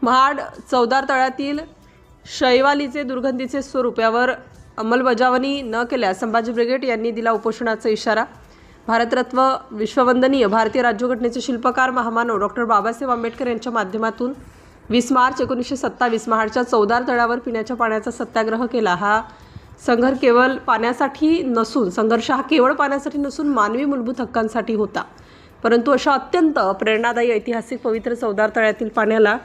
महाड चौदार तळ्यातील शैवालीचे दुर्गंधीचे स्वरूप यावर अंमलबजावणी न केल्यास संभाजी ब्रिगेड यांनी दिला उपोषणाचा इशारा। भारतरत्न विश्ववंदनीय भारतीय राज्यघटनेचे शिल्पकार महामानव डॉक्टर बाबासाहेब आंबेडकर यांच्या माध्यमातून 20 मार्च 1927 महाडच्या चौदार तळ्यावर पिण्याच्या पाण्याचा सत्याग्रह केला। हा संघर्ष केवळ पाण्यासाठी नसून मानवी मूलभूत हक्कांसाठी होता। परंतु अशा अत्यंत प्रेरणादायी ऐतिहासिक पवित्र चौदार तळ्यातील पाण्याला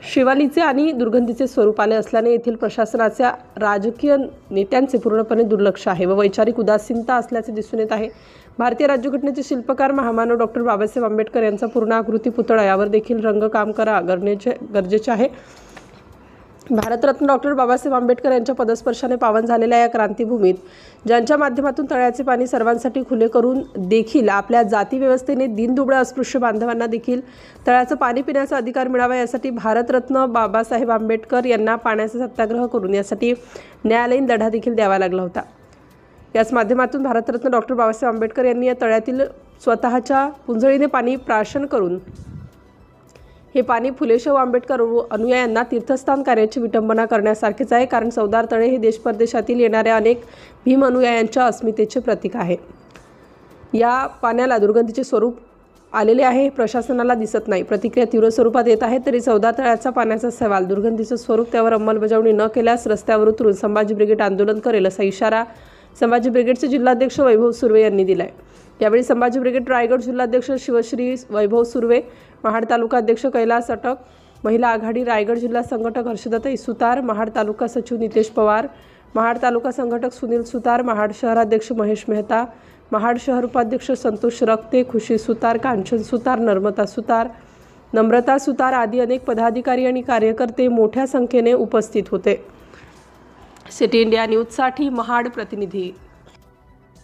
शैवालीचे आणि दुर्गंधीचे स्वरूप आले असल्याने येथील प्रशासनाच्या राजकीय नेत्यांचे पूर्णपणे दुर्लक्ष आहे व वैचारिक उदासीनता असल्याचे दिसून येत आहे। भारतीय राज्यघटनेचे शिल्पकार महामानव डॉक्टर बाबासाहेब आंबेडकर यांचा पूर्णाकृती पुतळा यावर देखील रंगकाम करा गरजेचे आहे। भारतरत्न डॉक्टर बाबासाहेब आंबेडकर यांच्या पदस्पर्शाने पावन झालेल्या या क्रांतीभूमीत ज्यांच्या माध्यमातून तळ्याचे पाणी सर्वांसाठी खुले करून देखील आपल्या जाती व्यवस्थेने दीनदुबळ्या अस्पृश्य बांधवांना देखील तळ्याचं पाणी पिण्याचा अधिकार मिळावा यासाठी भारतरत्न बाबासाहेब आंबेडकर यांना पाण्याचा सत्याग्रह करून यासाठी न्यायालयीन लढा देखील द्यावा लागला होता। याच माध्यमातून भारतरत्न डॉक्टर बाबासाहेब आंबेडकर यांनी या तळ्यातील स्वतःच्या पुंजळीने पाणी प्राशन करून हे पाणी फुले शाहू आंबेडकर अनुयायांना तीर्थस्थान कार्याची विटंबना करण्यासारखेच आहे, कारण चौदार तळे हे देश परदेशातील येणाऱ्या अनेक भीम अनुयायांच्या अस्मितेचे प्रतीक आहे। या पाण्याला दुर्गंधीचे स्वरूप आलेले आहे, प्रशासनाला दिसत नाही। प्रतिक्रिया तीव्र स्वरूपात येत आहे तरी चौदार तळ्याचा पाण्याचा सवाल दुर्गंधीचं स्वरूप त्यावर अंमलबजावणी न केल्यास रस्त्यावर उतरून संभाजी ब्रिगेड आंदोलन करेल असा इशारा संभाजी ब्रिगेडचे जिल्हाध्यक्ष वैभव सुर्वे यांनी दिला आहे। यावेळी संभाजी ब्रिगेड रायगड जिल्हाध्यक्ष शिवश्री वैभव सुर्वे, महाड तालुका अध्यक्ष कैलास अटक, महिला आघाडी रायगड जिल्हा संघटक हर्षदताई सुतार, महाड तालुका सचिव नितेश पवार, महाड तालुका संघटक सुनील सुतार, महाड शहराध्यक्ष महेश मेहता, महाड शहर उपाध्यक्ष संतोष रक्ते, खुशी सुतार, कांचन सुतार, नम्रता सुतार आदी अनेक पदाधिकारी आणि कार्यकर्ते मोठ्या संख्येने उपस्थित होते। सिटी इंडिया न्यूजसाठी महाड प्रतिनिधी